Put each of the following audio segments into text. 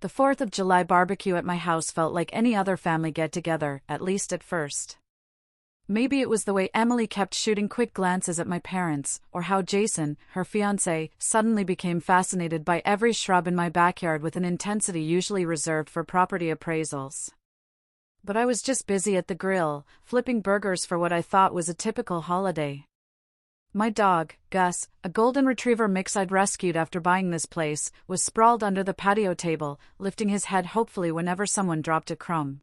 The 4th of July barbecue at my house felt like any other family get-together, at least at first. Maybe it was the way Emily kept shooting quick glances at my parents, or how Jason, her fiancé, suddenly became fascinated by every shrub in my backyard with an intensity usually reserved for property appraisals. But I was just busy at the grill, flipping burgers for what I thought was a typical holiday. My dog, Gus, a golden retriever mix I'd rescued after buying this place, was sprawled under the patio table, lifting his head hopefully whenever someone dropped a crumb.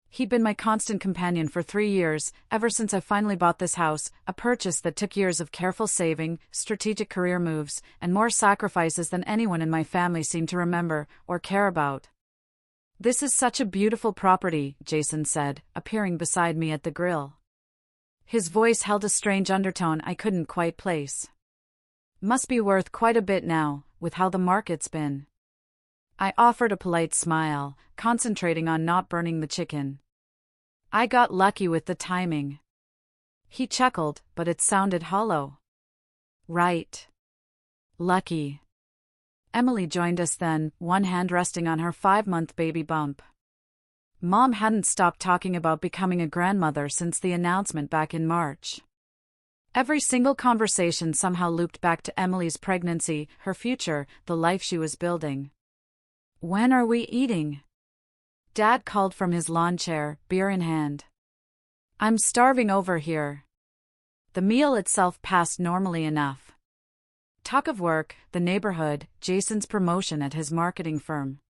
He'd been my constant companion for 3 years, ever since I finally bought this house, a purchase that took years of careful saving, strategic career moves, and more sacrifices than anyone in my family seemed to remember or care about. "This is such a beautiful property," Jason said, appearing beside me at the grill. His voice held a strange undertone I couldn't quite place. "Must be worth quite a bit now, with how the market's been." I offered a polite smile, concentrating on not burning the chicken. "I got lucky with the timing." He chuckled, but it sounded hollow. "Right. Lucky." Emily joined us then, one hand resting on her 5-month baby bump. Mom hadn't stopped talking about becoming a grandmother since the announcement back in March. Every single conversation somehow looped back to Emily's pregnancy, her future, the life she was building. "When are we eating?" Dad called from his lawn chair, beer in hand. "I'm starving over here." The meal itself passed normally enough. Talk of work, the neighborhood, Jason's promotion at his marketing firm.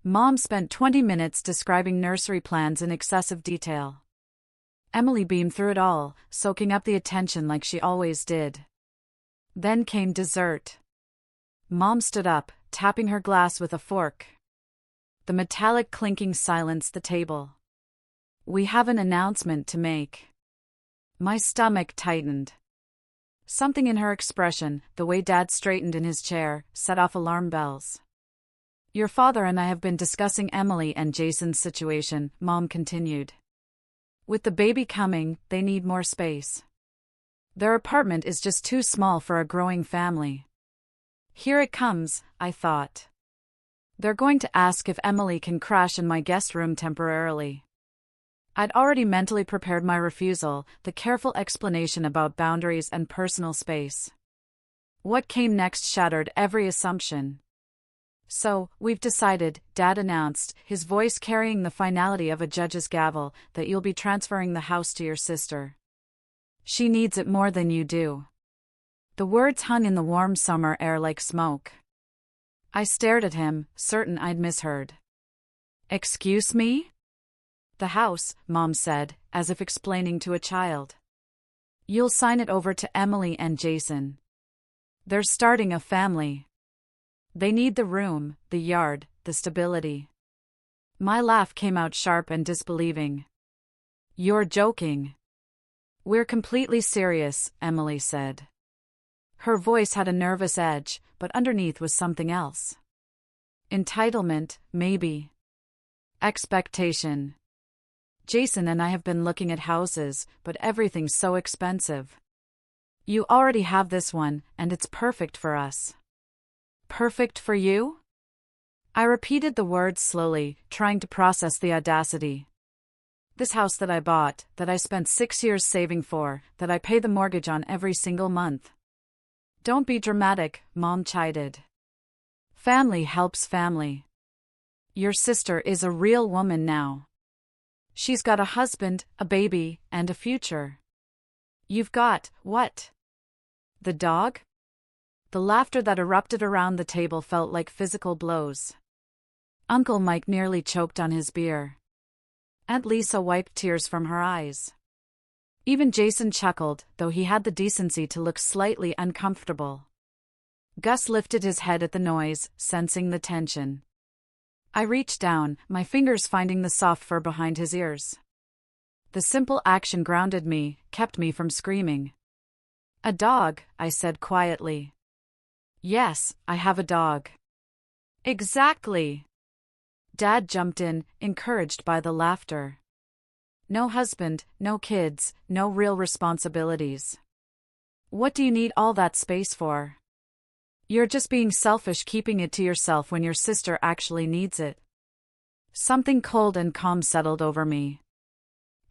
Mom spent 20 minutes describing nursery plans in excessive detail. Emily beamed through it all, soaking up the attention like she always did. Then came dessert. Mom stood up, tapping her glass with a fork. The metallic clinking silenced the table. "We have an announcement to make." My stomach tightened. Something in her expression, the way Dad straightened in his chair, set off alarm bells. "Your father and I have been discussing Emily and Jason's situation," Mom continued. "With the baby coming, they need more space. Their apartment is just too small for a growing family." Here it comes, I thought. They're going to ask if Emily can crash in my guest room temporarily. I'd already mentally prepared my refusal, the careful explanation about boundaries and personal space. What came next shattered every assumption. "So, we've decided," Dad announced, his voice carrying the finality of a judge's gavel, "that you'll be transferring the house to your sister. She needs it more than you do." The words hung in the warm summer air like smoke. I stared at him, certain I'd misheard. "Excuse me?" "The house," Mom said, as if explaining to a child. "You'll sign it over to Emily and Jason. They're starting a family. They need the room, the yard, the stability." My laugh came out sharp and disbelieving. "You're joking." "We're completely serious," Emily said. Her voice had a nervous edge, but underneath was something else. Entitlement, maybe. Expectation. "Jason and I have been looking at houses, but everything's so expensive. You already have this one, and it's perfect for us." "Perfect for you?" I repeated the words slowly, trying to process the audacity. "This house that I bought, that I spent 6 years saving for, that I pay the mortgage on every single month." "Don't be dramatic," Mom chided. "Family helps family. Your sister is a real woman now. She's got a husband, a baby, and a future. You've got, what? The dog?" The laughter that erupted around the table felt like physical blows. Uncle Mike nearly choked on his beer. Aunt Lisa wiped tears from her eyes. Even Jason chuckled, though he had the decency to look slightly uncomfortable. Gus lifted his head at the noise, sensing the tension. I reached down, my fingers finding the soft fur behind his ears. The simple action grounded me, kept me from screaming. "A dog," I said quietly. "Yes, I have a dog." "Exactly." Dad jumped in, encouraged by the laughter. "No husband, no kids, no real responsibilities. What do you need all that space for?" You're just being selfish keeping it to yourself when your sister actually needs it. Something cold and calm settled over me.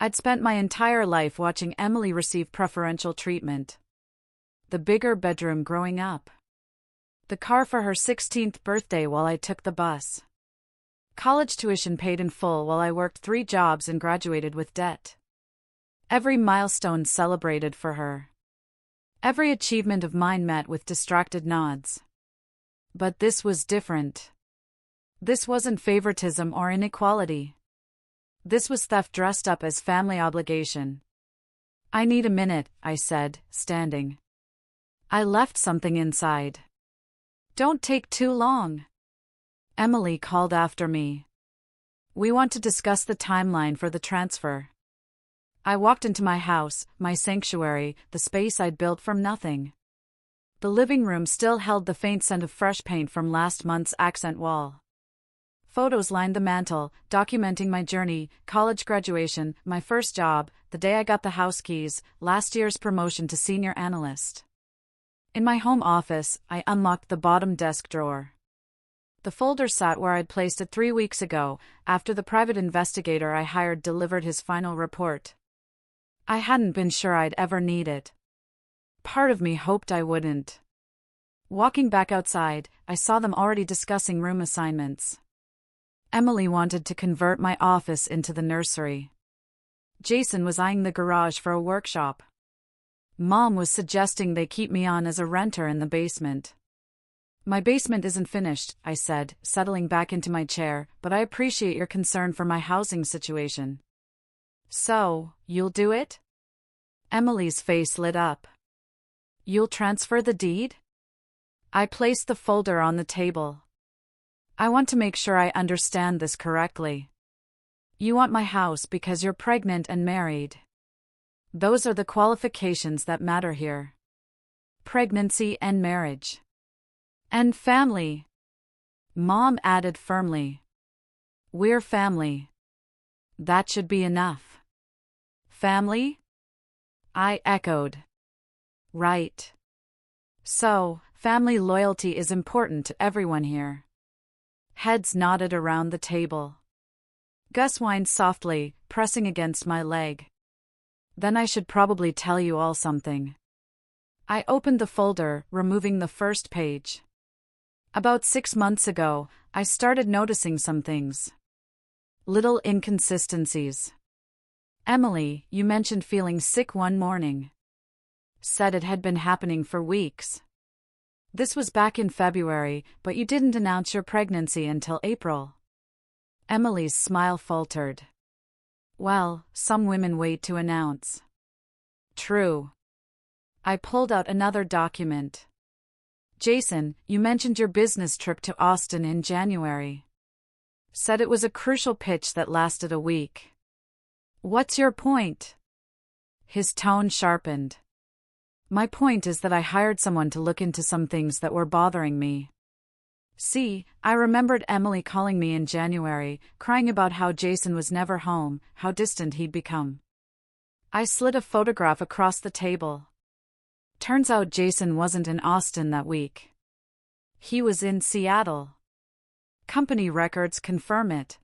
I'd spent my entire life watching Emily receive preferential treatment. The bigger bedroom growing up. The car for her 16th birthday while I took the bus. College tuition paid in full while I worked 3 jobs and graduated with debt. Every milestone celebrated for her. Every achievement of mine met with distracted nods. But this was different. This wasn't favoritism or inequality. This was theft dressed up as family obligation. I need a minute, I said, standing. I left something inside. Don't take too long. Emily called after me. We want to discuss the timeline for the transfer. I walked into my house, my sanctuary, the space I'd built from nothing. The living room still held the faint scent of fresh paint from last month's accent wall. Photos lined the mantel, documenting my journey, college graduation, my first job, the day I got the house keys, last year's promotion to senior analyst. In my home office, I unlocked the bottom desk drawer. The folder sat where I'd placed it 3 weeks ago, after the private investigator I hired delivered his final report. I hadn't been sure I'd ever need it. Part of me hoped I wouldn't. Walking back outside, I saw them already discussing room assignments. Emily wanted to convert my office into the nursery. Jason was eyeing the garage for a workshop. Mom was suggesting they keep me on as a renter in the basement. My basement isn't finished, I said, settling back into my chair, but I appreciate your concern for my housing situation. So, you'll do it? Emily's face lit up. You'll transfer the deed? I placed the folder on the table. I want to make sure I understand this correctly. You want my house because you're pregnant and married. Those are the qualifications that matter here. Pregnancy and marriage. And family. Mom added firmly. We're family. That should be enough. Family? I echoed. Right. So, family loyalty is important to everyone here. Heads nodded around the table. Gus whined softly, pressing against my leg. Then I should probably tell you all something. I opened the folder, removing the first page. About 6 months ago, I started noticing some things. Little inconsistencies. Emily, you mentioned feeling sick one morning. Said it had been happening for weeks. This was back in February, but you didn't announce your pregnancy until April. Emily's smile faltered. Well, some women wait to announce. True. I pulled out another document. Jason, you mentioned your business trip to Austin in January. Said it was a crucial pitch that lasted a week. What's your point? His tone sharpened. My point is that I hired someone to look into some things that were bothering me. See, I remembered Emily calling me in January, crying about how Jason was never home, how distant he'd become. I slid a photograph across the table. Turns out Jason wasn't in Austin that week. He was in Seattle. Company records confirm it.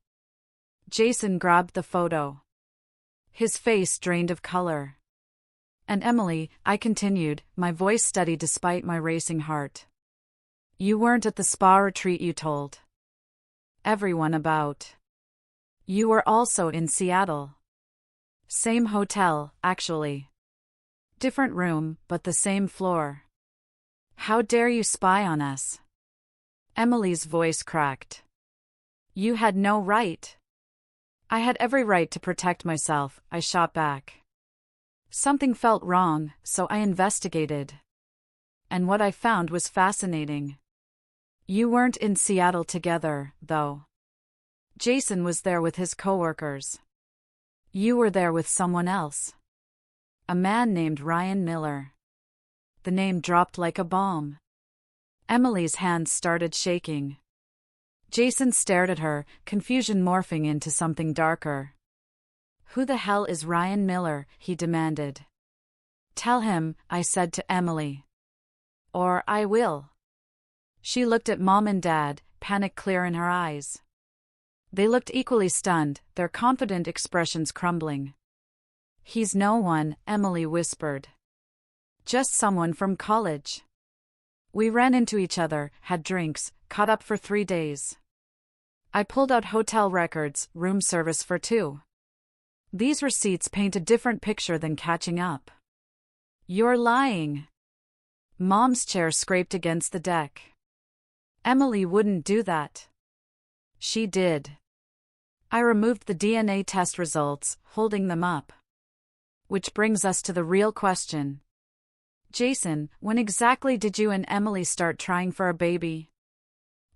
Jason grabbed the photo. His face drained of color. And Emily, I continued, my voice steady despite my racing heart. You weren't at the spa retreat you told everyone about. You were also in Seattle. Same hotel, actually. Different room, but the same floor. How dare you spy on us? Emily's voice cracked. You had no right. I had every right to protect myself, I shot back. Something felt wrong, so I investigated. And what I found was fascinating. You weren't in Seattle together, though. Jason was there with his coworkers. You were there with someone else. A man named Ryan Miller. The name dropped like a bomb. Emily's hands started shaking. Jason stared at her, confusion morphing into something darker. Who the hell is Ryan Miller? He demanded. Tell him, I said to Emily. Or I will. She looked at Mom and Dad, panic clear in her eyes. They looked equally stunned, their confident expressions crumbling. "He's no one," Emily whispered. "Just someone from college." We ran into each other, had drinks, caught up for 3 days. I pulled out hotel records, room service for 2. These receipts paint a different picture than catching up. "You're lying." Mom's chair scraped against the deck. "Emily wouldn't do that." "She did." I removed the DNA test results, holding them up. Which brings us to the real question. "Jason, when exactly did you and Emily start trying for a baby?"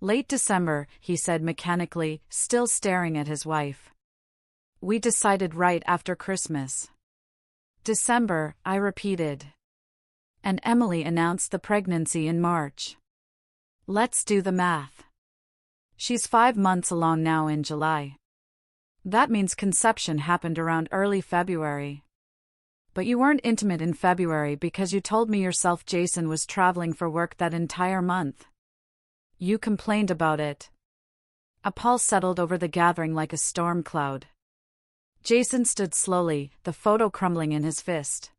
"Late December," he said mechanically, still staring at his wife. "We decided right after Christmas." "December," I repeated. "And Emily announced the pregnancy in March." "Let's do the math. She's 5 months along now in July. That means conception happened around early February. But you weren't intimate in February because you told me yourself Jason was traveling for work that entire month. You complained about it." A pall settled over the gathering like a storm cloud. Jason stood slowly, the photo crumbling in his fist.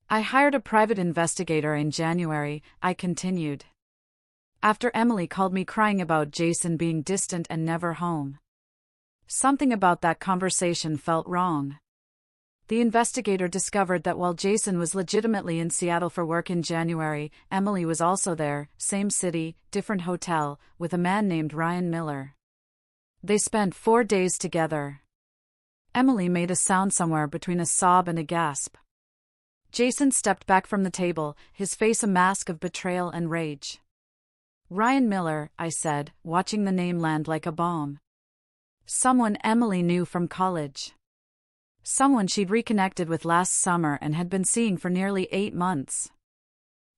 "I hired a private investigator in January," I continued. "After Emily called me crying about Jason being distant and never home. Something about that conversation felt wrong. The investigator discovered that while Jason was legitimately in Seattle for work in January, Emily was also there, same city, different hotel, with a man named Ryan Miller. They spent 4 days together." Emily made a sound somewhere between a sob and a gasp. Jason stepped back from the table, his face a mask of betrayal and rage. "Ryan Miller," I said, watching the name land like a bomb. Someone Emily knew from college. Someone she'd reconnected with last summer and had been seeing for nearly 8 months.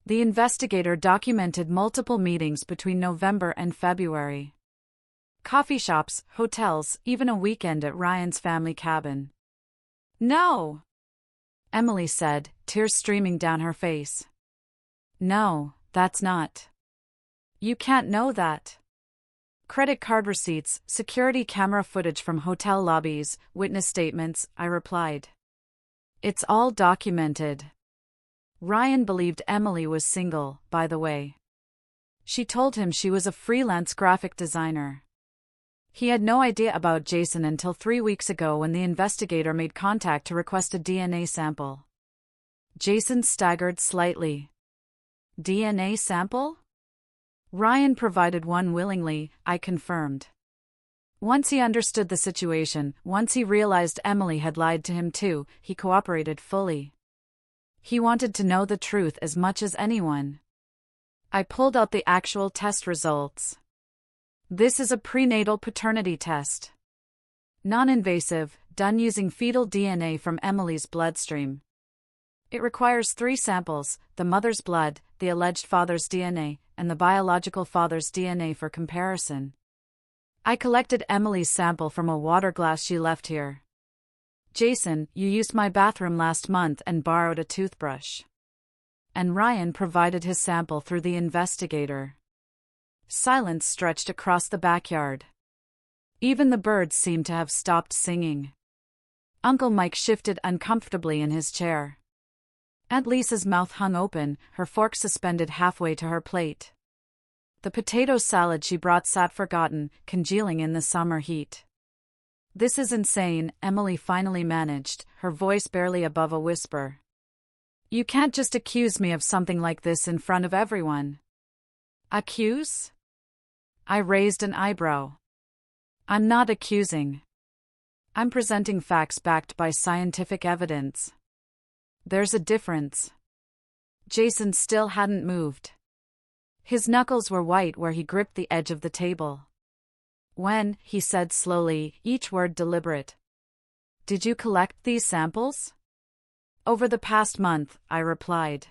The investigator documented multiple meetings between November and February. Coffee shops, hotels, even a weekend at Ryan's family cabin. "No!" Emily said, tears streaming down her face. "No, that's not. You can't know that. Credit card receipts, security camera footage from hotel lobbies, witness statements," I replied. "It's all documented." Ryan believed Emily was single, by the way. She told him she was a freelance graphic designer. He had no idea about Jason until 3 weeks ago when the investigator made contact to request a DNA sample. Jason staggered slightly. "DNA sample?" "Ryan provided one willingly," I confirmed. Once he understood the situation, once he realized Emily had lied to him too, he cooperated fully. He wanted to know the truth as much as anyone. I pulled out the actual test results. This is a prenatal paternity test. Non-invasive, done using fetal DNA from Emily's bloodstream. It requires 3 samples, the mother's blood, the alleged father's DNA, and the biological father's DNA for comparison. I collected Emily's sample from a water glass she left here. "Jason, you used my bathroom last month and borrowed a toothbrush." And Ryan provided his sample through the investigator. Silence stretched across the backyard. Even the birds seemed to have stopped singing. Uncle Mike shifted uncomfortably in his chair. Aunt Lisa's mouth hung open, her fork suspended halfway to her plate. The potato salad she brought sat forgotten, congealing in the summer heat. "This is insane," Emily finally managed, her voice barely above a whisper. "You can't just accuse me of something like this in front of everyone." "Accuse?" I raised an eyebrow. "I'm not accusing. I'm presenting facts backed by scientific evidence." "There's a difference." Jason still hadn't moved. His knuckles were white where he gripped the edge of the table. "When," he said slowly, each word deliberate. "Did you collect these samples?" "Over the past month," I replied.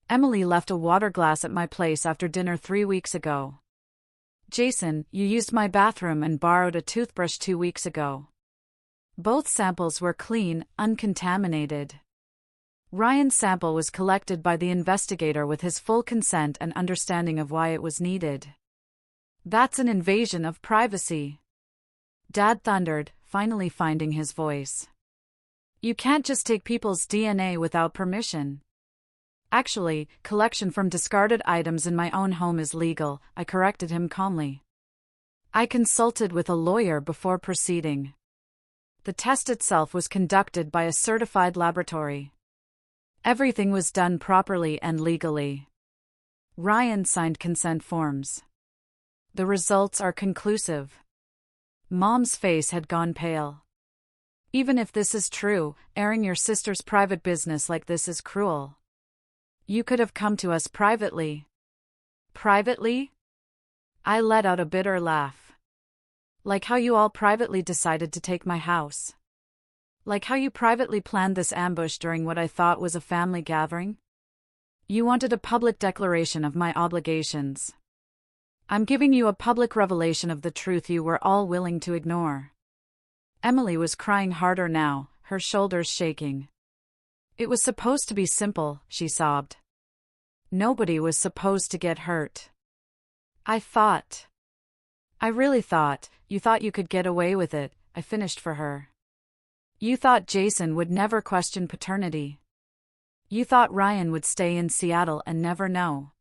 "Emily left a water glass at my place after dinner 3 weeks ago." "Jason, you used my bathroom and borrowed a toothbrush 2 weeks ago." "Both samples were clean, uncontaminated." Ryan's sample was collected by the investigator with his full consent and understanding of why it was needed. That's an invasion of privacy. Dad thundered, finally finding his voice. You can't just take people's DNA without permission. Actually, collection from discarded items in my own home is legal, I corrected him calmly. I consulted with a lawyer before proceeding. The test itself was conducted by a certified laboratory. Everything was done properly and legally. Ryan signed consent forms. The results are conclusive. Mom's face had gone pale. Even if this is true, airing your sister's private business like this is cruel. You could have come to us privately. Privately? I let out a bitter laugh. Like how you all privately decided to take my house. Like how you privately planned this ambush during what I thought was a family gathering. You wanted a public declaration of my obligations. I'm giving you a public revelation of the truth you were all willing to ignore. Emily was crying harder now, her shoulders shaking. It was supposed to be simple, she sobbed. Nobody was supposed to get hurt. I really thought, you thought you could get away with it, I finished for her. You thought Jason would never question paternity. You thought Ryan would stay in Seattle and never know.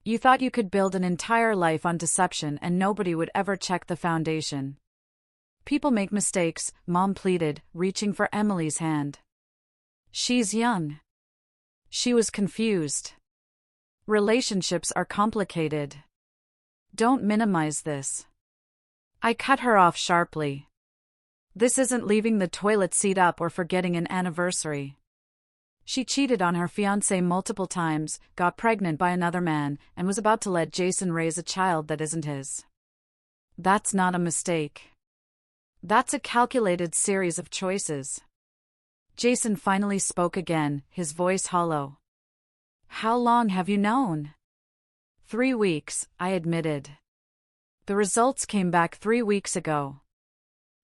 You thought you could build an entire life on deception and nobody would ever check the foundation. People make mistakes, Mom pleaded, reaching for Emily's hand. She's young. She was confused. Relationships are complicated. Don't minimize this. I cut her off sharply. This isn't leaving the toilet seat up or forgetting an anniversary. She cheated on her fiancé multiple times, got pregnant by another man, and was about to let Jason raise a child that isn't his. That's not a mistake. That's a calculated series of choices. Jason finally spoke again, his voice hollow. How long have you known? 3 weeks, I admitted. The results came back 3 weeks ago.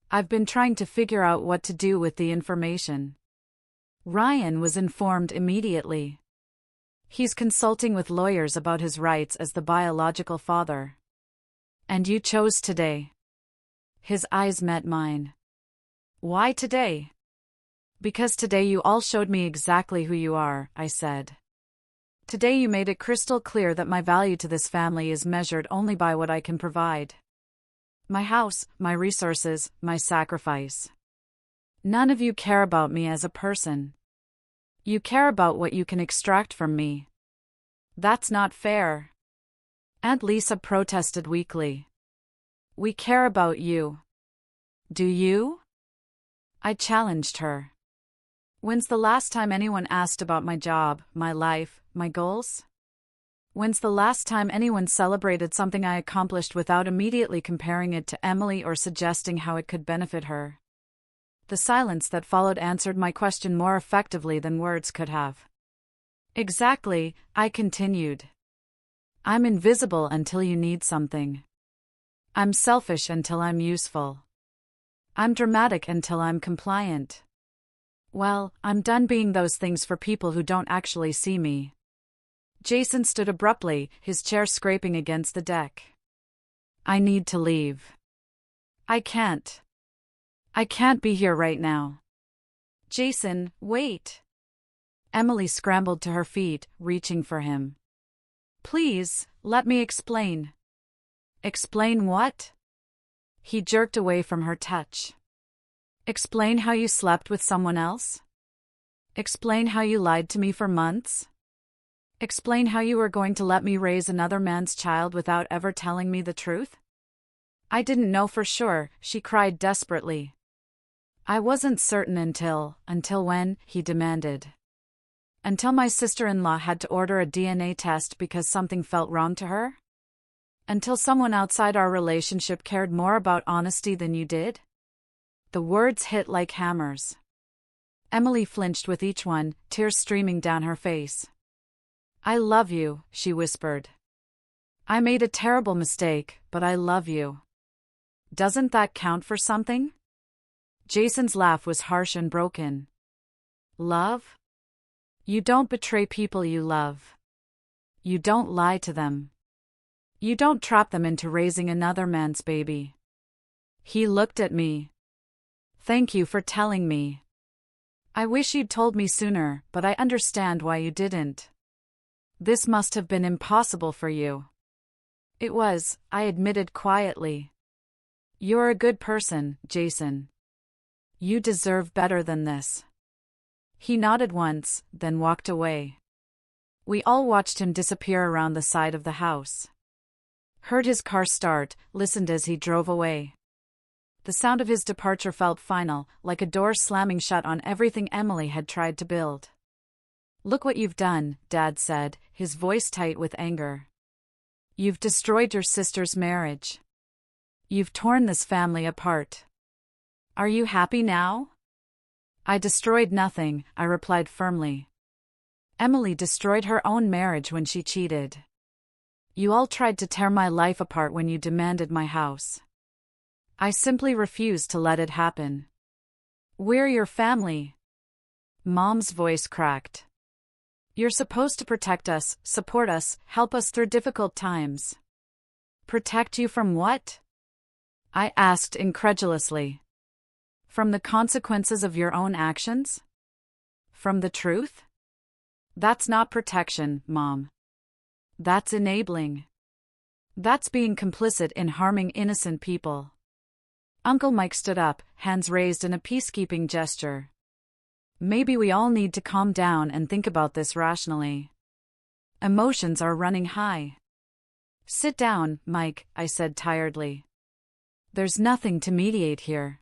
I've been trying to figure out what to do with the information. Ryan was informed immediately. He's consulting with lawyers about his rights as the biological father. And you chose today. His eyes met mine. Why today? Because today you all showed me exactly who you are, I said. Today you made it crystal clear that my value to this family is measured only by what I can provide. My house, my resources, my sacrifice. None of you care about me as a person. You care about what you can extract from me. That's not fair. Aunt Lisa protested weakly. We care about you. Do you? I challenged her. When's the last time anyone asked about my job, my life, my goals? When's the last time anyone celebrated something I accomplished without immediately comparing it to Emily or suggesting how it could benefit her? The silence that followed answered my question more effectively than words could have. Exactly, I continued. I'm invisible until you need something. I'm selfish until I'm useful. I'm dramatic until I'm compliant. Well, I'm done being those things for people who don't actually see me. Jason stood abruptly, his chair scraping against the deck. I need to leave. I can't be here right now. Jason, wait. Emily scrambled to her feet, reaching for him. Please, let me explain. Explain what? He jerked away from her touch. Explain how you slept with someone else? Explain how you lied to me for months? Explain how you were going to let me raise another man's child without ever telling me the truth? I didn't know for sure, she cried desperately. I wasn't certain until when, he demanded. Until my sister-in-law had to order a DNA test because something felt wrong to her? Until someone outside our relationship cared more about honesty than you did? The words hit like hammers. Emily flinched with each one, tears streaming down her face. I love you, she whispered. I made a terrible mistake, but I love you. Doesn't that count for something? Jason's laugh was harsh and broken. Love? You don't betray people you love. You don't lie to them. You don't trap them into raising another man's baby. He looked at me. Thank you for telling me. I wish you'd told me sooner, but I understand why you didn't. This must have been impossible for you. It was, I admitted quietly. You're a good person, Jason. You deserve better than this. He nodded once, then walked away. We all watched him disappear around the side of the house. Heard his car start, listened as he drove away. The sound of his departure felt final, like a door slamming shut on everything Emily had tried to build. Look what you've done, Dad said, his voice tight with anger. You've destroyed your sister's marriage. You've torn this family apart. Are you happy now? I destroyed nothing, I replied firmly. Emily destroyed her own marriage when she cheated. You all tried to tear my life apart when you demanded my house. I simply refused to let it happen. We're your family. Mom's voice cracked. You're supposed to protect us, support us, help us through difficult times. Protect you from what? I asked incredulously. From the consequences of your own actions? From the truth? That's not protection, Mom. That's enabling. That's being complicit in harming innocent people. Uncle Mike stood up, hands raised in a peacekeeping gesture. Maybe we all need to calm down and think about this rationally. Emotions are running high. Sit down, Mike, I said tiredly. There's nothing to mediate here.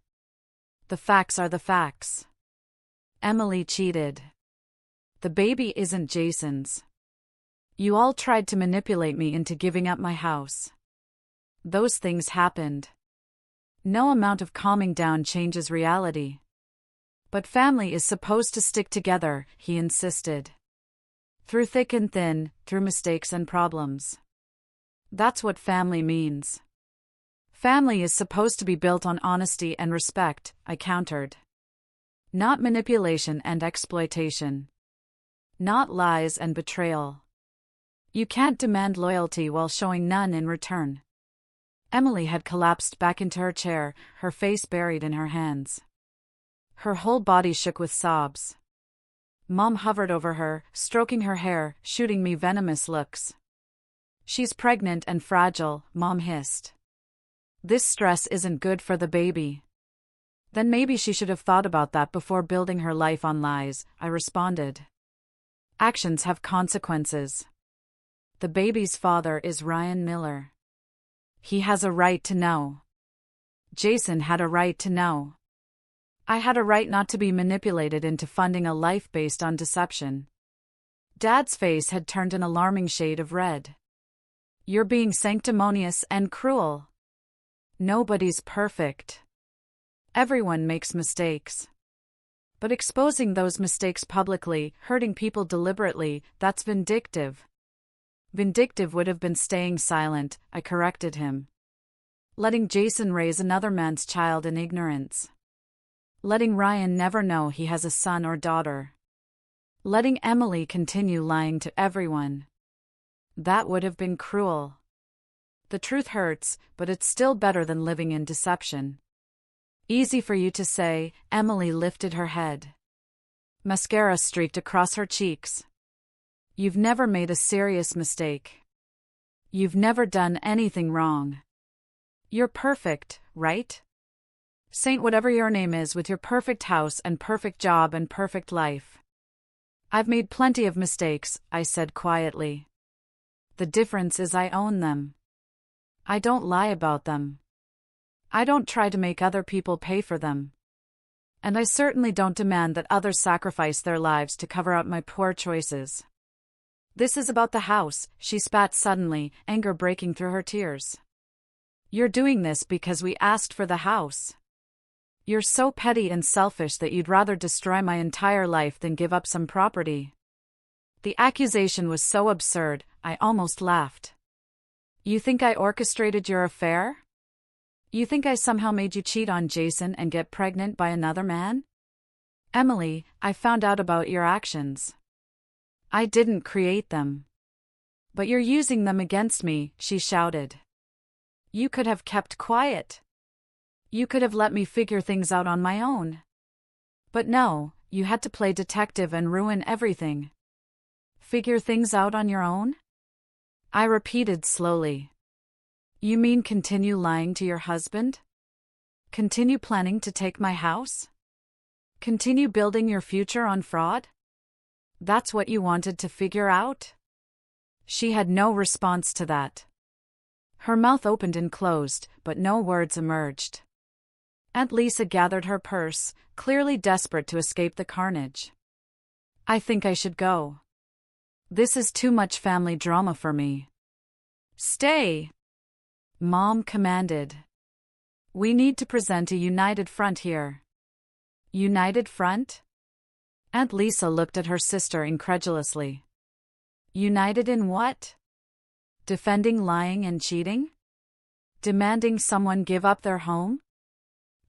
The facts are the facts. Emily cheated. The baby isn't Jason's. You all tried to manipulate me into giving up my house. Those things happened. No amount of calming down changes reality. But family is supposed to stick together, he insisted. Through thick and thin, through mistakes and problems. That's what family means. Family is supposed to be built on honesty and respect, I countered. Not manipulation and exploitation. Not lies and betrayal. You can't demand loyalty while showing none in return. Emily had collapsed back into her chair, her face buried in her hands. Her whole body shook with sobs. Mom hovered over her, stroking her hair, shooting me venomous looks. She's pregnant and fragile, Mom hissed. This stress isn't good for the baby. Then maybe she should have thought about that before building her life on lies, I responded. Actions have consequences. The baby's father is Ryan Miller. He has a right to know. Jason had a right to know. I had a right not to be manipulated into funding a life based on deception. Dad's face had turned an alarming shade of red. You're being sanctimonious and cruel. Nobody's perfect. Everyone makes mistakes. But exposing those mistakes publicly, hurting people deliberately, that's vindictive. Vindictive would have been staying silent, I corrected him. Letting Jason raise another man's child in ignorance. Letting Ryan never know he has a son or daughter. Letting Emily continue lying to everyone. That would have been cruel. The truth hurts, but it's still better than living in deception. Easy for you to say, Emily lifted her head. Mascara streaked across her cheeks. You've never made a serious mistake. You've never done anything wrong. You're perfect, right? Saint whatever your name is with your perfect house and perfect job and perfect life. I've made plenty of mistakes, I said quietly. The difference is I own them. I don't lie about them. I don't try to make other people pay for them. And I certainly don't demand that others sacrifice their lives to cover up my poor choices. This is about the house, she spat suddenly, anger breaking through her tears. You're doing this because we asked for the house. You're so petty and selfish that you'd rather destroy my entire life than give up some property. The accusation was so absurd, I almost laughed. You think I orchestrated your affair? You think I somehow made you cheat on Jason and get pregnant by another man? Emily, I found out about your actions. I didn't create them. But you're using them against me, she shouted. You could have kept quiet. You could have let me figure things out on my own. But no, you had to play detective and ruin everything. Figure things out on your own? I repeated slowly. You mean continue lying to your husband? Continue planning to take my house? Continue building your future on fraud? That's what you wanted to figure out? She had no response to that. Her mouth opened and closed, but no words emerged. Aunt Lisa gathered her purse, clearly desperate to escape the carnage. I think I should go. This is too much family drama for me. Stay, Mom commanded. We need to present a united front here. United front? Aunt Lisa looked at her sister incredulously. United in what? Defending lying and cheating? Demanding someone give up their home?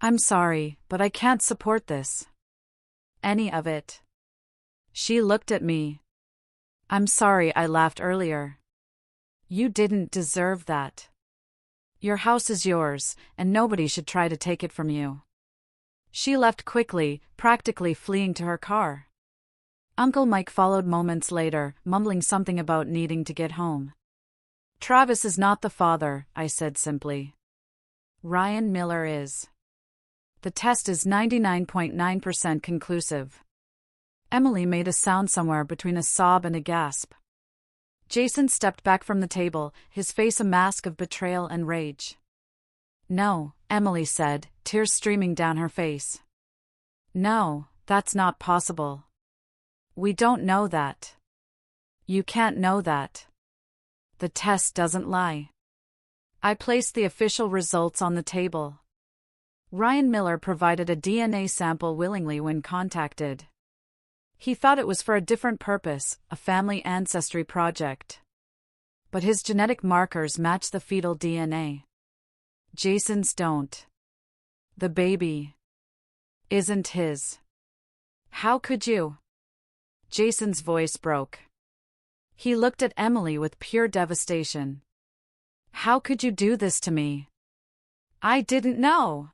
I'm sorry, but I can't support this. Any of it. She looked at me. I'm sorry I laughed earlier. You didn't deserve that. Your house is yours, and nobody should try to take it from you. She left quickly, practically fleeing to her car. Uncle Mike followed moments later, mumbling something about needing to get home. Travis is not the father, I said simply. Ryan Miller is. The test is 99.9% conclusive. Emily made a sound somewhere between a sob and a gasp. Jason stepped back from the table, his face a mask of betrayal and rage. No, Emily said, tears streaming down her face. No, that's not possible. We don't know that. You can't know that. The test doesn't lie. I placed the official results on the table. Ryan Miller provided a DNA sample willingly when contacted. He thought it was for a different purpose, a family ancestry project. But his genetic markers match the fetal DNA. Jason's don't. The baby isn't his. How could you? Jason's voice broke. He looked at Emily with pure devastation. How could you do this to me? I didn't know.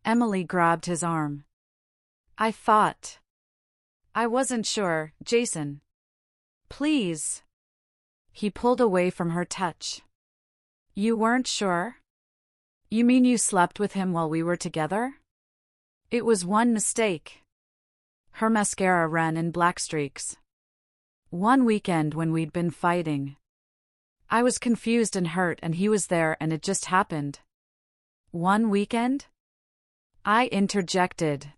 Emily grabbed his arm. I thought. I wasn't sure, Jason. Please. He pulled away from her touch. You weren't sure? You mean you slept with him while we were together? It was one mistake. Her mascara ran in black streaks. One weekend when we'd been fighting. I was confused and hurt and he was there and it just happened. One weekend? I interjected.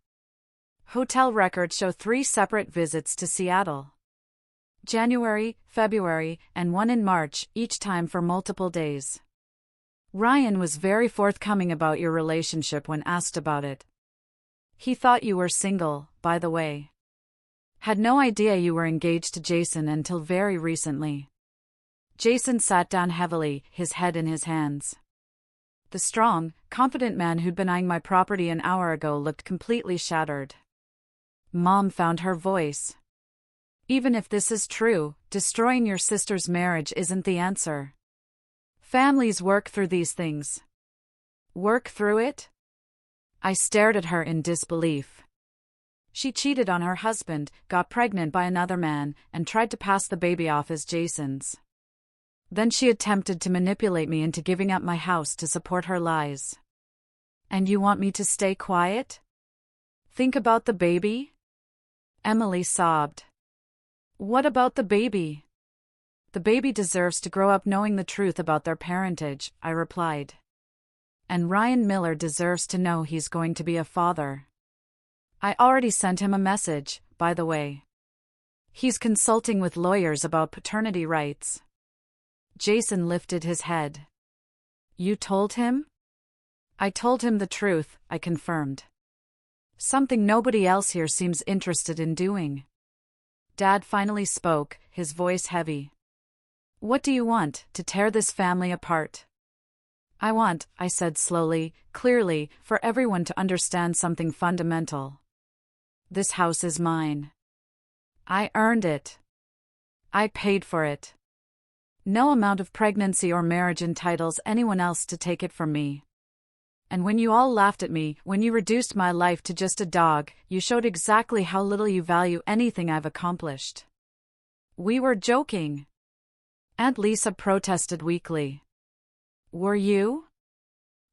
Hotel records show 3 separate visits to Seattle. January, February, and one in March, each time for multiple days. Ryan was very forthcoming about your relationship when asked about it. He thought you were single, by the way. Had no idea you were engaged to Jason until very recently. Jason sat down heavily, his head in his hands. The strong, confident man who'd been eyeing my property an hour ago looked completely shattered. Mom found her voice. Even if this is true, destroying your sister's marriage isn't the answer. Families work through these things. Work through it? I stared at her in disbelief. She cheated on her husband, got pregnant by another man, and tried to pass the baby off as Jason's. Then she attempted to manipulate me into giving up my house to support her lies. And you want me to stay quiet? Think about the baby? Emily sobbed. What about the baby? The baby deserves to grow up knowing the truth about their parentage, I replied. And Ryan Miller deserves to know he's going to be a father. I already sent him a message, by the way. He's consulting with lawyers about paternity rights. Jason lifted his head. You told him? I told him the truth, I confirmed. Something nobody else here seems interested in doing. Dad finally spoke, his voice heavy. What do you want, to tear this family apart? I said slowly, clearly, for everyone to understand something fundamental. This house is mine. I earned it. I paid for it. No amount of pregnancy or marriage entitles anyone else to take it from me. And when you all laughed at me, when you reduced my life to just a dog, you showed exactly how little you value anything I've accomplished. We were joking. Aunt Lisa protested weakly. Were you?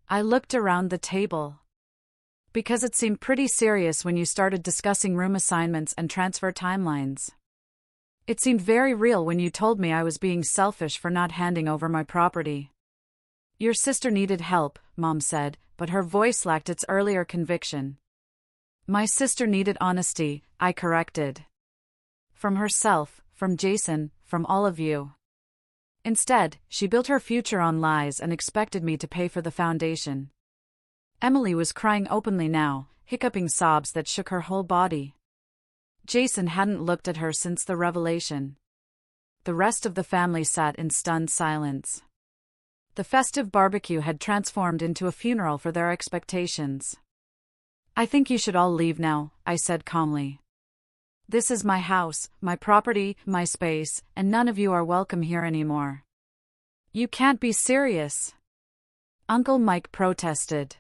I looked around the table. Because it seemed pretty serious when you started discussing room assignments and transfer timelines. It seemed very real when you told me I was being selfish for not handing over my property. Your sister needed help, Mom said, but her voice lacked its earlier conviction. My sister needed honesty, I corrected. From herself, from Jason, from all of you. Instead, she built her future on lies and expected me to pay for the foundation. Emily was crying openly now, hiccuping sobs that shook her whole body. Jason hadn't looked at her since the revelation. The rest of the family sat in stunned silence. The festive barbecue had transformed into a funeral for their expectations. I think you should all leave now, I said calmly. This is my house, my property, my space, and none of you are welcome here anymore. You can't be serious. Uncle Mike protested.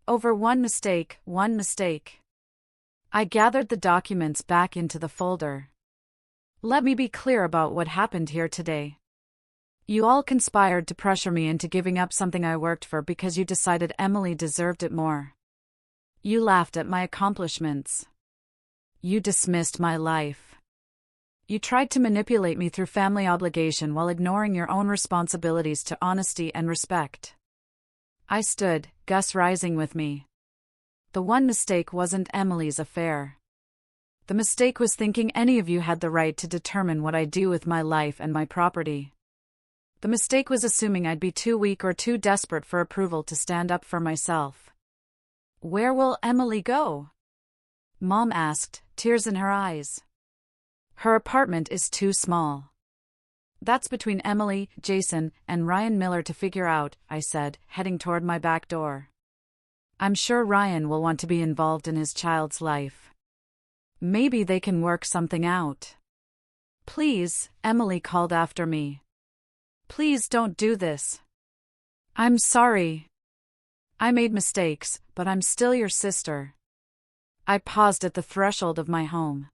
Over one mistake, one mistake. I gathered the documents back into the folder. Let me be clear about what happened here today. You all conspired to pressure me into giving up something I worked for because you decided Emily deserved it more. You laughed at my accomplishments. You dismissed my life. You tried to manipulate me through family obligation while ignoring your own responsibilities to honesty and respect. I stood, Gus rising with me. The one mistake wasn't Emily's affair. The mistake was thinking any of you had the right to determine what I do with my life and my property. The mistake was assuming I'd be too weak or too desperate for approval to stand up for myself. Where will Emily go? Mom asked, tears in her eyes. Her apartment is too small. That's between Emily, Jason, and Ryan Miller to figure out, I said, heading toward my back door. I'm sure Ryan will want to be involved in his child's life. Maybe they can work something out. Please, Emily called after me. Please don't do this. I'm sorry. I made mistakes, but I'm still your sister. I paused at the threshold of my home.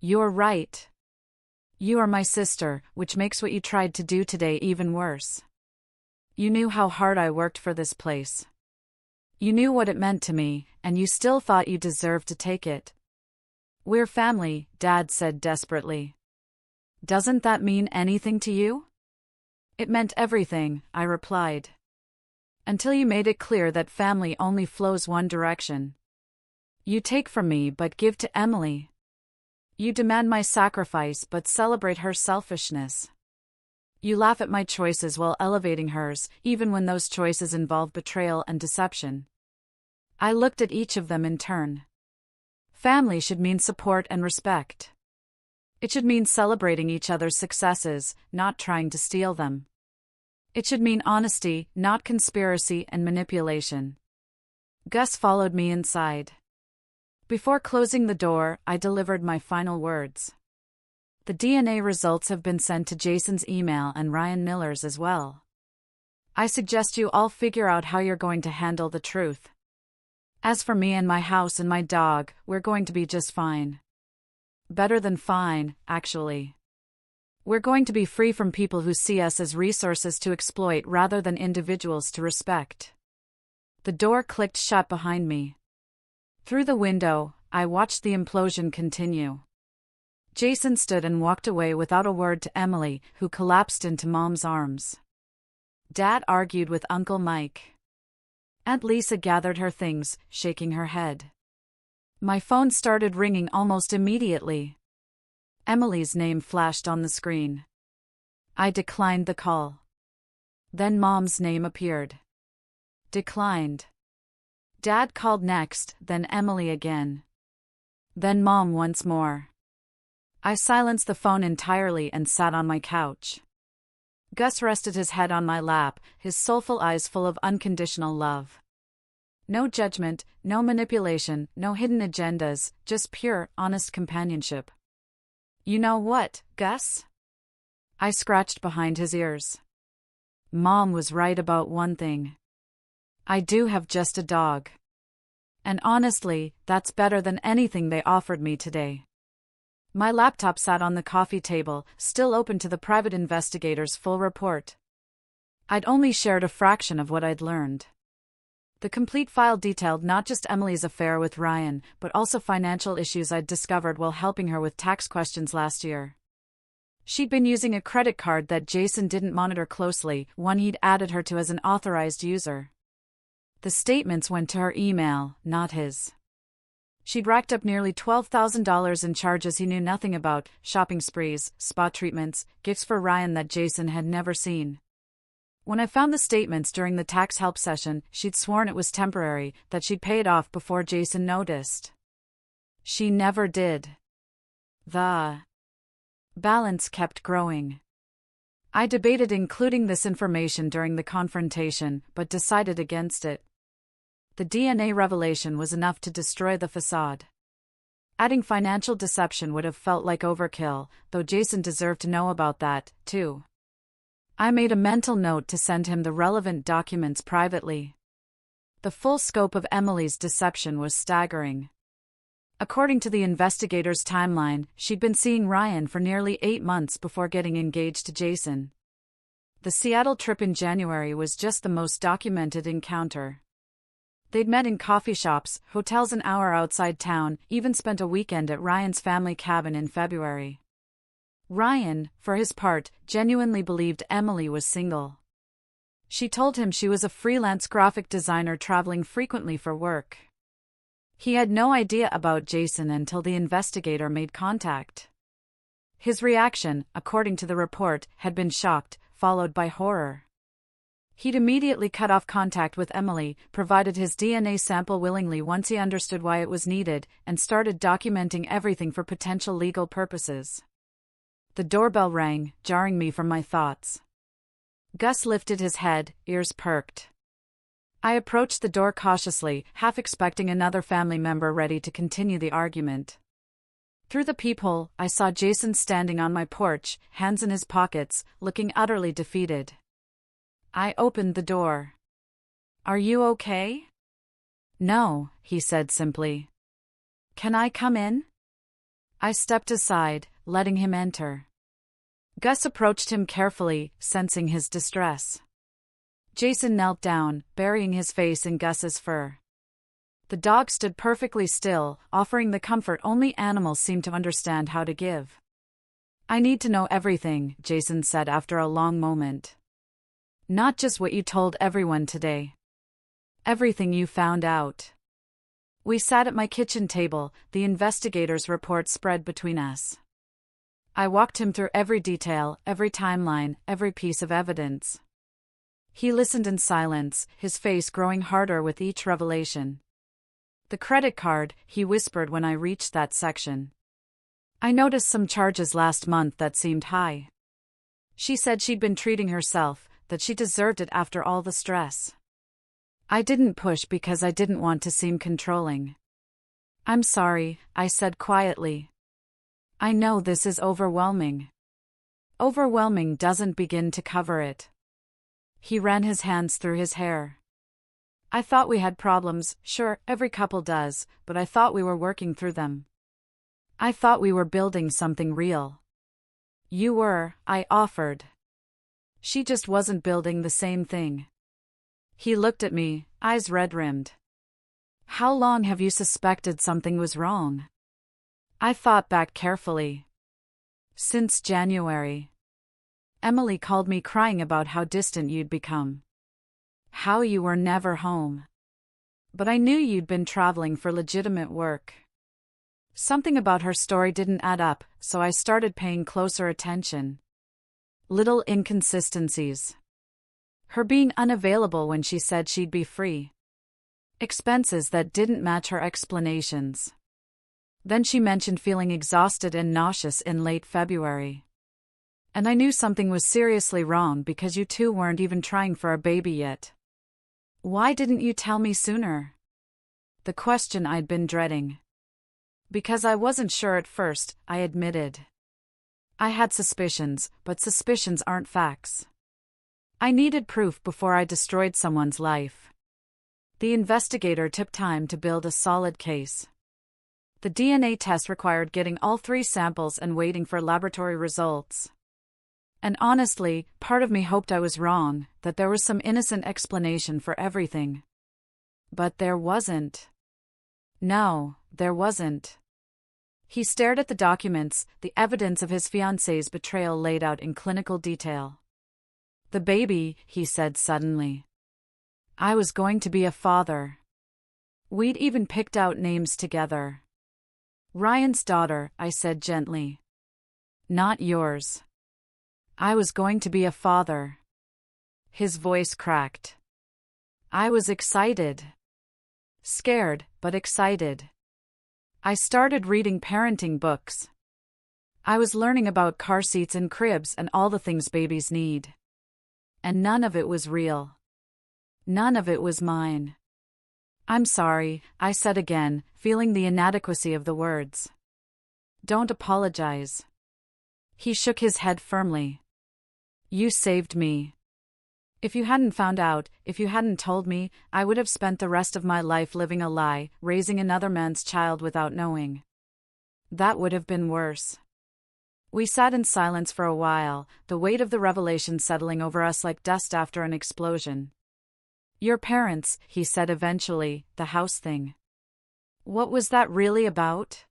You're right. You are my sister, which makes what you tried to do today even worse. You knew how hard I worked for this place. You knew what it meant to me, and you still thought you deserved to take it. We're family, Dad said desperately. Doesn't that mean anything to you? It meant everything, I replied. Until you made it clear that family only flows one direction. You take from me but give to Emily. You demand my sacrifice but celebrate her selfishness. You laugh at my choices while elevating hers, even when those choices involve betrayal and deception. I looked at each of them in turn. Family should mean support and respect. It should mean celebrating each other's successes, not trying to steal them. It should mean honesty, not conspiracy and manipulation. Gus followed me inside. Before closing the door, I delivered my final words. The DNA results have been sent to Jason's email and Ryan Miller's as well. I suggest you all figure out how you're going to handle the truth. As for me and my house and my dog, we're going to be just fine. Better than fine, actually. We're going to be free from people who see us as resources to exploit rather than individuals to respect. The door clicked shut behind me. Through the window, I watched the implosion continue. Jason stood and walked away without a word to Emily, who collapsed into Mom's arms. Dad argued with Uncle Mike. Aunt Lisa gathered her things, shaking her head. My phone started ringing almost immediately. Emily's name flashed on the screen. I declined the call. Then Mom's name appeared. Declined. Dad called next, then Emily again. Then Mom once more. I silenced the phone entirely and sat on my couch. Gus rested his head on my lap, his soulful eyes full of unconditional love. No judgment, no manipulation, no hidden agendas, just pure, honest companionship. You know what, Gus? I scratched behind his ears. Mom was right about one thing. I do have just a dog. And honestly, that's better than anything they offered me today. My laptop sat on the coffee table, still open to the private investigator's full report. I'd only shared a fraction of what I'd learned. The complete file detailed not just Emily's affair with Ryan, but also financial issues I'd discovered while helping her with tax questions last year. She'd been using a credit card that Jason didn't monitor closely, one he'd added her to as an authorized user. The statements went to her email, not his. She'd racked up nearly $12,000 in charges he knew nothing about, shopping sprees, spa treatments, gifts for Ryan that Jason had never seen. When I found the statements during the tax help session, she'd sworn it was temporary, that she'd pay it off before Jason noticed. She never did. The balance kept growing. I debated including this information during the confrontation, but decided against it. The DNA revelation was enough to destroy the facade. Adding financial deception would have felt like overkill, though Jason deserved to know about that, too. I made a mental note to send him the relevant documents privately. The full scope of Emily's deception was staggering. According to the investigator's timeline, she'd been seeing Ryan for nearly 8 months before getting engaged to Jason. The Seattle trip in January was just the most documented encounter. They'd met in coffee shops, hotels an hour outside town, even spent a weekend at Ryan's family cabin in February. Ryan, for his part, genuinely believed Emily was single. She told him she was a freelance graphic designer traveling frequently for work. He had no idea about Jason until the investigator made contact. His reaction, according to the report, had been shocked, followed by horror. He'd immediately cut off contact with Emily, provided his DNA sample willingly once he understood why it was needed, and started documenting everything for potential legal purposes. The doorbell rang, jarring me from my thoughts. Gus lifted his head, ears perked. I approached the door cautiously, half expecting another family member ready to continue the argument. Through the peephole, I saw Jason standing on my porch, hands in his pockets, looking utterly defeated. I opened the door. "Are you okay?" "No," he said simply. "Can I come in?" I stepped aside, letting him enter. Gus approached him carefully, sensing his distress. Jason knelt down, burying his face in Gus's fur. The dog stood perfectly still, offering the comfort only animals seem to understand how to give. "I need to know everything," Jason said after a long moment. "Not just what you told everyone today. Everything you found out." We sat at my kitchen table, the investigator's report spread between us. I walked him through every detail, every timeline, every piece of evidence. He listened in silence, his face growing harder with each revelation. "The credit card," he whispered when I reached that section. "I noticed some charges last month that seemed high. She said she'd been treating herself, that she deserved it after all the stress. I didn't push because I didn't want to seem controlling." "I'm sorry," I said quietly. "I know this is overwhelming." "Overwhelming doesn't begin to cover it." He ran his hands through his hair. "I thought we had problems, sure, every couple does, but I thought we were working through them. I thought we were building something real." "You were," I offered. "She just wasn't building the same thing." He looked at me, eyes red-rimmed. "How long have you suspected something was wrong?" I thought back carefully. "Since January. Emily called me crying about how distant you'd become. How you were never home. But I knew you'd been traveling for legitimate work." Something about her story didn't add up, so I started paying closer attention. Little inconsistencies. Her being unavailable when she said she'd be free. Expenses that didn't match her explanations. Then she mentioned feeling exhausted and nauseous in late February. And I knew something was seriously wrong because you two weren't even trying for a baby yet. "Why didn't you tell me sooner?" The question I'd been dreading. "Because I wasn't sure at first," I admitted. I had suspicions, but suspicions aren't facts. I needed proof before I destroyed someone's life. The investigator took time to build a solid case. The DNA test required getting all 3 samples and waiting for laboratory results. And honestly, part of me hoped I was wrong, that there was some innocent explanation for everything. But there wasn't. No, there wasn't. He stared at the documents, the evidence of his fiancée's betrayal laid out in clinical detail. The baby, he said suddenly. I was going to be a father. We'd even picked out names together. Ryan's daughter, I said gently. Not yours. I was going to be a father. His voice cracked. I was excited. Scared, but excited. I started reading parenting books. I was learning about car seats and cribs and all the things babies need. And none of it was real. None of it was mine. I'm sorry, I said again, feeling the inadequacy of the words. Don't apologize. He shook his head firmly. You saved me. If you hadn't found out, if you hadn't told me, I would have spent the rest of my life living a lie, raising another man's child without knowing. That would have been worse. We sat in silence for a while, the weight of the revelation settling over us like dust after an explosion. Your parents, he said eventually, the house thing. What was that really about?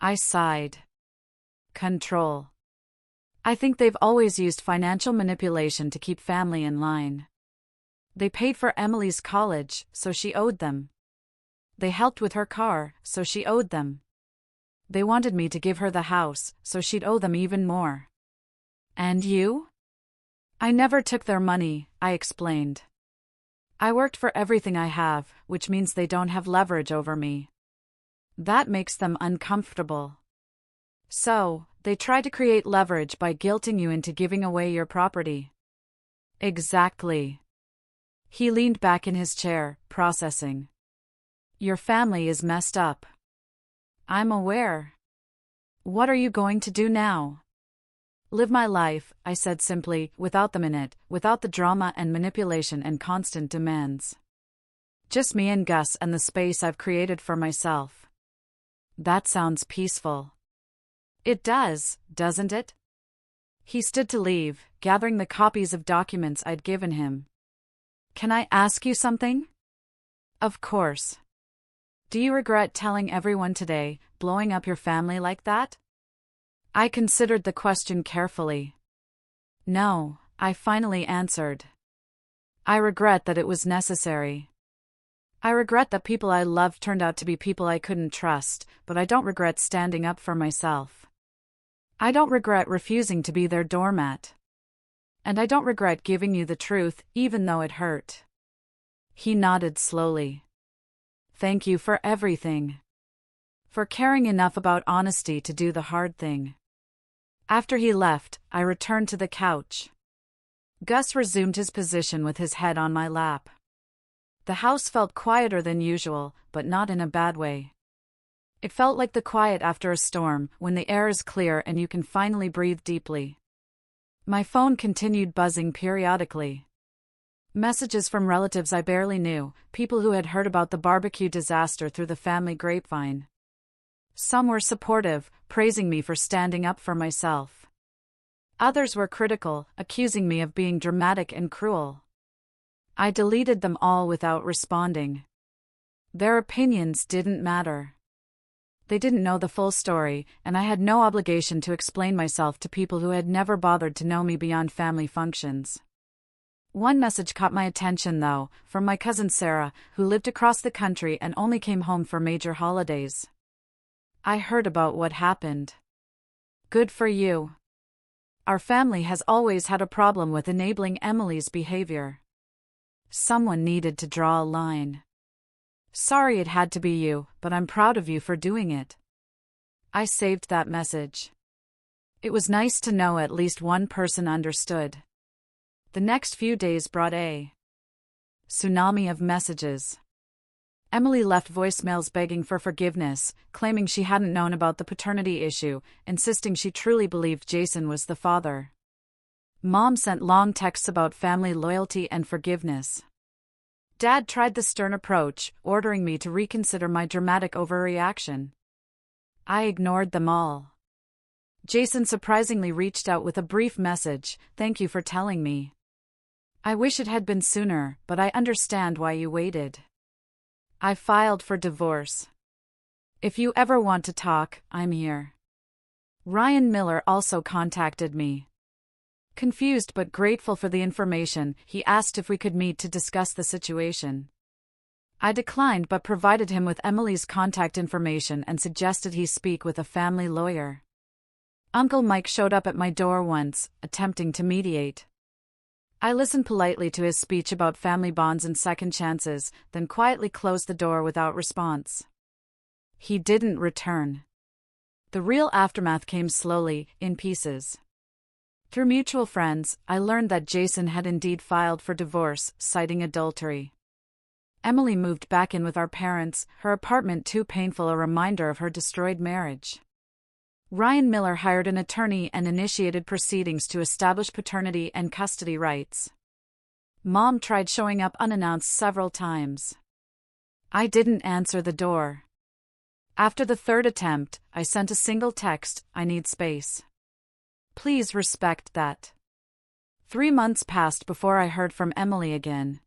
I sighed. Control. I think they've always used financial manipulation to keep family in line. They paid for Emily's college, so she owed them. They helped with her car, so she owed them. They wanted me to give her the house, so she'd owe them even more. And you? I never took their money, I explained. I worked for everything I have, which means they don't have leverage over me. That makes them uncomfortable. So, they try to create leverage by guilting you into giving away your property. Exactly. He leaned back in his chair, processing. Your family is messed up. I'm aware. What are you going to do now? Live my life, I said simply, without them in it, without the drama and manipulation and constant demands. Just me and Gus and the space I've created for myself. That sounds peaceful. It does, doesn't it? He stood to leave, gathering the copies of documents I'd given him. Can I ask you something? Of course. Do you regret telling everyone today, blowing up your family like that? I considered the question carefully. No, I finally answered. I regret that it was necessary. I regret that people I loved turned out to be people I couldn't trust, but I don't regret standing up for myself. I don't regret refusing to be their doormat. And I don't regret giving you the truth, even though it hurt. He nodded slowly. Thank you for everything. For caring enough about honesty to do the hard thing. After he left, I returned to the couch. Gus resumed his position with his head on my lap. The house felt quieter than usual, but not in a bad way. It felt like the quiet after a storm, when the air is clear and you can finally breathe deeply. My phone continued buzzing periodically. Messages from relatives I barely knew, people who had heard about the barbecue disaster through the family grapevine. Some were supportive, praising me for standing up for myself. Others were critical, accusing me of being dramatic and cruel. I deleted them all without responding. Their opinions didn't matter. They didn't know the full story, and I had no obligation to explain myself to people who had never bothered to know me beyond family functions. One message caught my attention though, from my cousin Sarah, who lived across the country and only came home for major holidays. I heard about what happened. Good for you. Our family has always had a problem with enabling Emily's behavior. Someone needed to draw a line. Sorry it had to be you, but I'm proud of you for doing it. I saved that message. It was nice to know at least one person understood. The next few days brought a tsunami of messages. Emily left voicemails begging for forgiveness, claiming she hadn't known about the paternity issue, insisting she truly believed Jason was the father. Mom sent long texts about family loyalty and forgiveness. Dad tried the stern approach, ordering me to reconsider my dramatic overreaction. I ignored them all. Jason surprisingly reached out with a brief message, "Thank you for telling me. I wish it had been sooner, but I understand why you waited. I filed for divorce. If you ever want to talk, I'm here." Ryan Miller also contacted me. Confused but grateful for the information, he asked if we could meet to discuss the situation. I declined but provided him with Emily's contact information and suggested he speak with a family lawyer. Uncle Mike showed up at my door once, attempting to mediate. I listened politely to his speech about family bonds and second chances, then quietly closed the door without response. He didn't return. The real aftermath came slowly, in pieces. Through mutual friends, I learned that Jason had indeed filed for divorce, citing adultery. Emily moved back in with our parents, her apartment too painful a reminder of her destroyed marriage. Ryan Miller hired an attorney and initiated proceedings to establish paternity and custody rights. Mom tried showing up unannounced several times. I didn't answer the door. After the third attempt, I sent a single text, "I need space. Please respect that." 3 months passed before I heard from Emily again.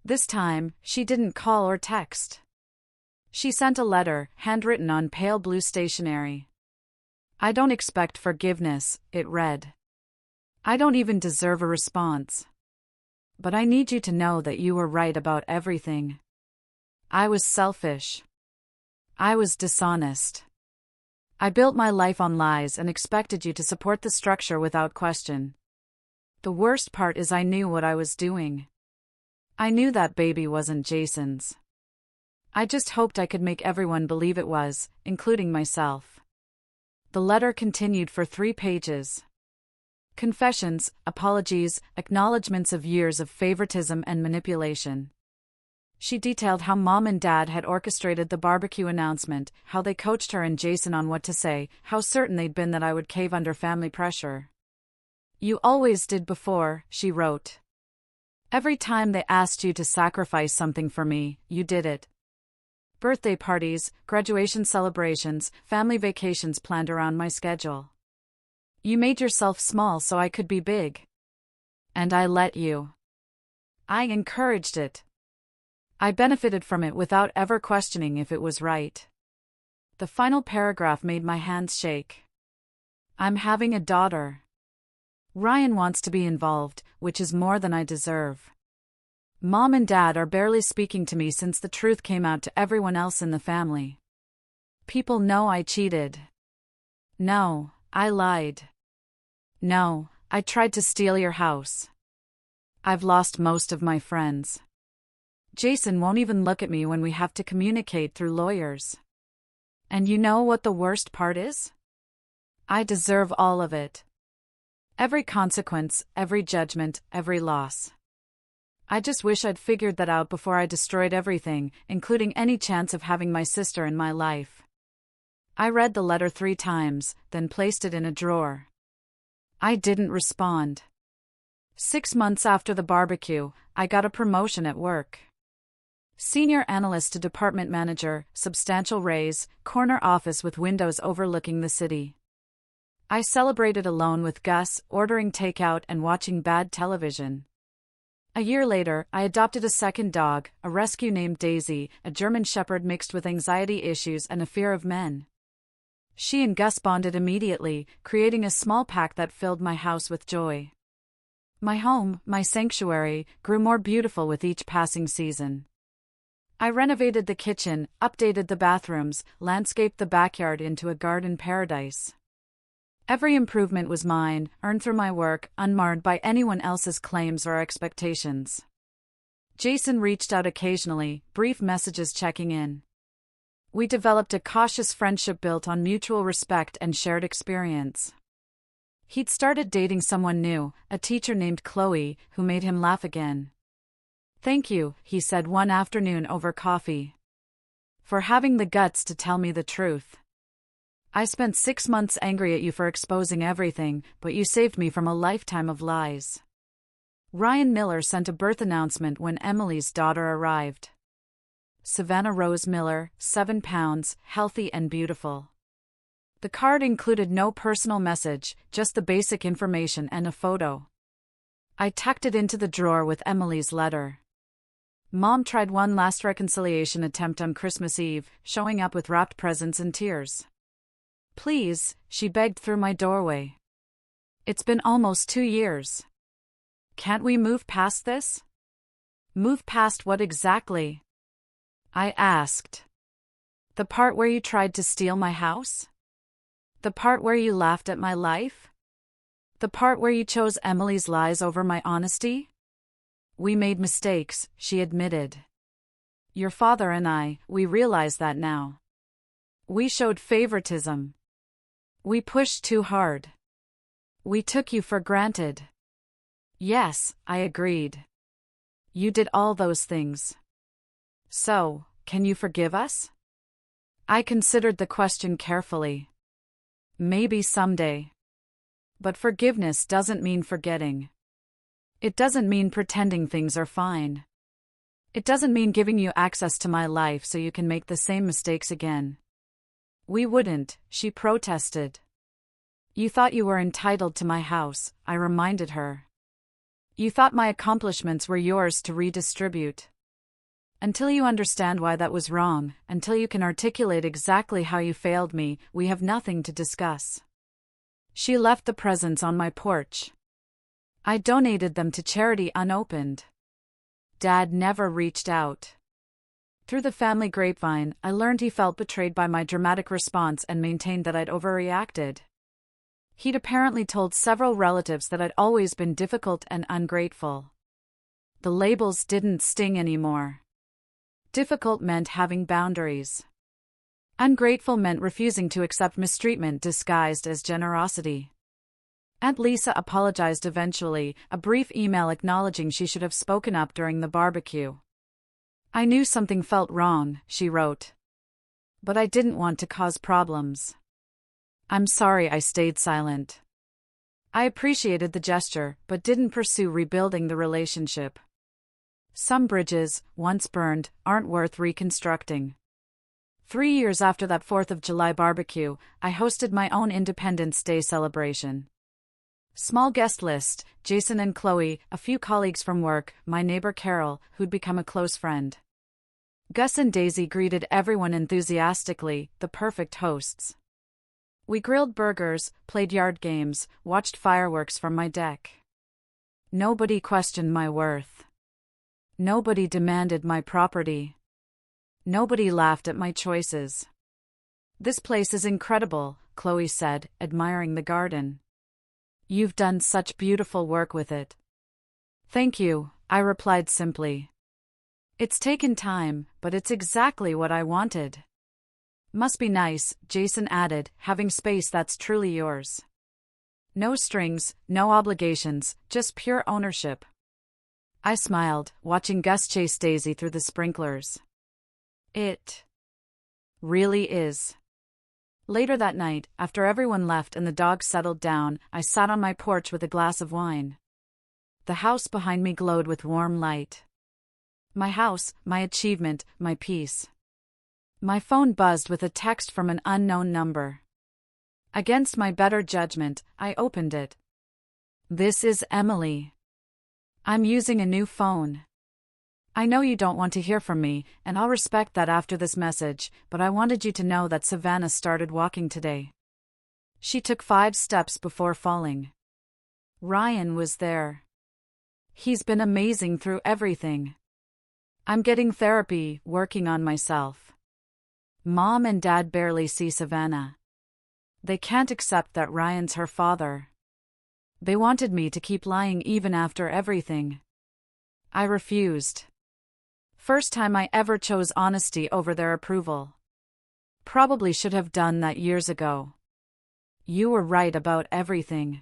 This time, she didn't call or text. She sent a letter, handwritten on pale blue stationery. "I don't expect forgiveness," it read. "I don't even deserve a response. But I need you to know that you were right about everything. I was selfish. I was dishonest. I built my life on lies and expected you to support the structure without question. The worst part is I knew what I was doing. I knew that baby wasn't Jason's. I just hoped I could make everyone believe it was, including myself." The letter continued for 3 pages. Confessions, apologies, acknowledgments of years of favoritism and manipulation. She detailed how Mom and Dad had orchestrated the barbecue announcement, how they coached her and Jason on what to say, how certain they'd been that I would cave under family pressure. "You always did before," she wrote. "Every time they asked you to sacrifice something for me, you did it. Birthday parties, graduation celebrations, family vacations planned around my schedule. You made yourself small so I could be big. And I let you. I encouraged it. I benefited from it without ever questioning if it was right." The final paragraph made my hands shake. "I'm having a daughter. Ryan wants to be involved, which is more than I deserve. Mom and Dad are barely speaking to me since the truth came out to everyone else in the family. People know I cheated. No, I lied. No, I tried to steal your house. I've lost most of my friends. Jason won't even look at me when we have to communicate through lawyers. And you know what the worst part is? I deserve all of it. Every consequence, every judgment, every loss. I just wish I'd figured that out before I destroyed everything, including any chance of having my sister in my life." I read the letter 3 times, then placed it in a drawer. I didn't respond. 6 months after the barbecue, I got a promotion at work. Senior analyst to department manager, substantial raise, corner office with windows overlooking the city. I celebrated alone with Gus, ordering takeout and watching bad television. A year later, I adopted a second dog, a rescue named Daisy, a German Shepherd mixed with anxiety issues and a fear of men. She and Gus bonded immediately, creating a small pack that filled my house with joy. My home, my sanctuary, grew more beautiful with each passing season. I renovated the kitchen, updated the bathrooms, landscaped the backyard into a garden paradise. Every improvement was mine, earned through my work, unmarred by anyone else's claims or expectations. Jason reached out occasionally, brief messages checking in. We developed a cautious friendship built on mutual respect and shared experience. He'd started dating someone new, a teacher named Chloe, who made him laugh again. "Thank you," he said one afternoon over coffee. For having the guts to tell me the truth. I spent 6 months angry at you for exposing everything, but you saved me from a lifetime of lies. Ryan Miller sent a birth announcement when Emily's daughter arrived. Savannah Rose Miller, 7 pounds, healthy and beautiful. The card included no personal message, just the basic information and a photo. I tucked it into the drawer with Emily's letter. Mom tried one last reconciliation attempt on Christmas Eve, showing up with wrapped presents and tears. Please, she begged through my doorway. It's been almost 2 years. Can't we move past this? Move past what exactly? I asked. The part where you tried to steal my house? The part where you laughed at my life? The part where you chose Emily's lies over my honesty? We made mistakes, she admitted. Your father and I, we realize that now. We showed favoritism. We pushed too hard. We took you for granted. Yes, I agreed. You did all those things. So, can you forgive us? I considered the question carefully. Maybe someday. But forgiveness doesn't mean forgetting. It doesn't mean pretending things are fine. It doesn't mean giving you access to my life so you can make the same mistakes again. We wouldn't, she protested. You thought you were entitled to my house, I reminded her. You thought my accomplishments were yours to redistribute. Until you understand why that was wrong, until you can articulate exactly how you failed me, we have nothing to discuss. She left the presents on my porch. I donated them to charity unopened. Dad never reached out. Through the family grapevine, I learned he felt betrayed by my dramatic response and maintained that I'd overreacted. He'd apparently told several relatives that I'd always been difficult and ungrateful. The labels didn't sting anymore. Difficult meant having boundaries. Ungrateful meant refusing to accept mistreatment disguised as generosity. Aunt Lisa apologized eventually, a brief email acknowledging she should have spoken up during the barbecue. I knew something felt wrong, she wrote. But I didn't want to cause problems. I'm sorry I stayed silent. I appreciated the gesture, but didn't pursue rebuilding the relationship. Some bridges, once burned, aren't worth reconstructing. 3 years after that 4th of July barbecue, I hosted my own Independence Day celebration. Small guest list, Jason and Chloe, a few colleagues from work, my neighbor Carol, who'd become a close friend. Gus and Daisy greeted everyone enthusiastically, the perfect hosts. We grilled burgers, played yard games, watched fireworks from my deck. Nobody questioned my worth. Nobody demanded my property. Nobody laughed at my choices. This place is incredible, Chloe said, admiring the garden. You've done such beautiful work with it. Thank you, I replied simply. It's taken time, but it's exactly what I wanted. Must be nice, Jason added, having space that's truly yours. No strings, no obligations, just pure ownership. I smiled, watching Gus chase Daisy through the sprinklers. It really is. Later that night, after everyone left and the dogs settled down, I sat on my porch with a glass of wine. The house behind me glowed with warm light. My house, my achievement, my peace. My phone buzzed with a text from an unknown number. Against my better judgment, I opened it. This is Emily. I'm using a new phone. I know you don't want to hear from me, and I'll respect that after this message, but I wanted you to know that Savannah started walking today. She took 5 steps before falling. Ryan was there. He's been amazing through everything. I'm getting therapy, working on myself. Mom and Dad barely see Savannah. They can't accept that Ryan's her father. They wanted me to keep lying even after everything. I refused. First time I ever chose honesty over their approval. Probably should have done that years ago. You were right about everything.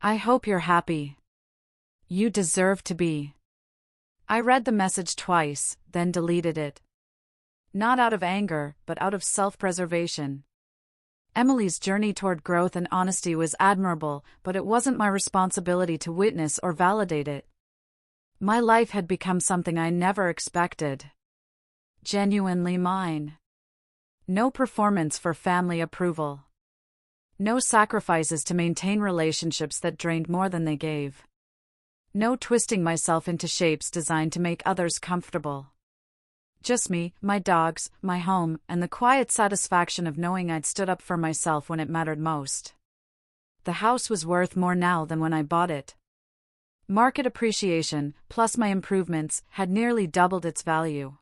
I hope you're happy. You deserve to be. I read the message twice, then deleted it. Not out of anger, but out of self-preservation. Emily's journey toward growth and honesty was admirable, but it wasn't my responsibility to witness or validate it. My life had become something I never expected. Genuinely mine. No performance for family approval. No sacrifices to maintain relationships that drained more than they gave. No twisting myself into shapes designed to make others comfortable. Just me, my dogs, my home, and the quiet satisfaction of knowing I'd stood up for myself when it mattered most. The house was worth more now than when I bought it. Market appreciation, plus my improvements, had nearly doubled its value.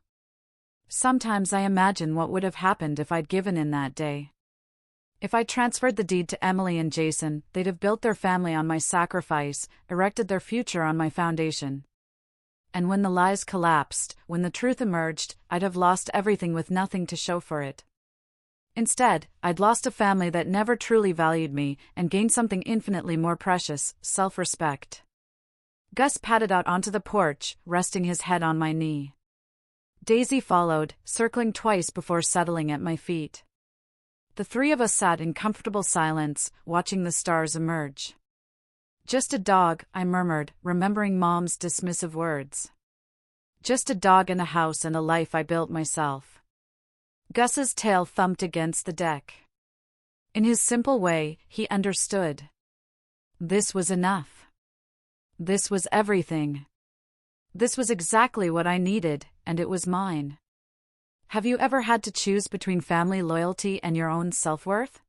Sometimes I imagine what would have happened if I'd given in that day. If I transferred the deed to Emily and Jason, they'd have built their family on my sacrifice, erected their future on my foundation. And when the lies collapsed, when the truth emerged, I'd have lost everything with nothing to show for it. Instead, I'd lost a family that never truly valued me, and gained something infinitely more precious, self-respect. Gus padded out onto the porch, resting his head on my knee. Daisy followed, circling twice before settling at my feet. The three of us sat in comfortable silence, watching the stars emerge. Just a dog, I murmured, remembering Mom's dismissive words. Just a dog and a house and a life I built myself. Gus's tail thumped against the deck. In his simple way, he understood. This was enough. This was everything. This was exactly what I needed, and it was mine. Have you ever had to choose between family loyalty and your own self-worth?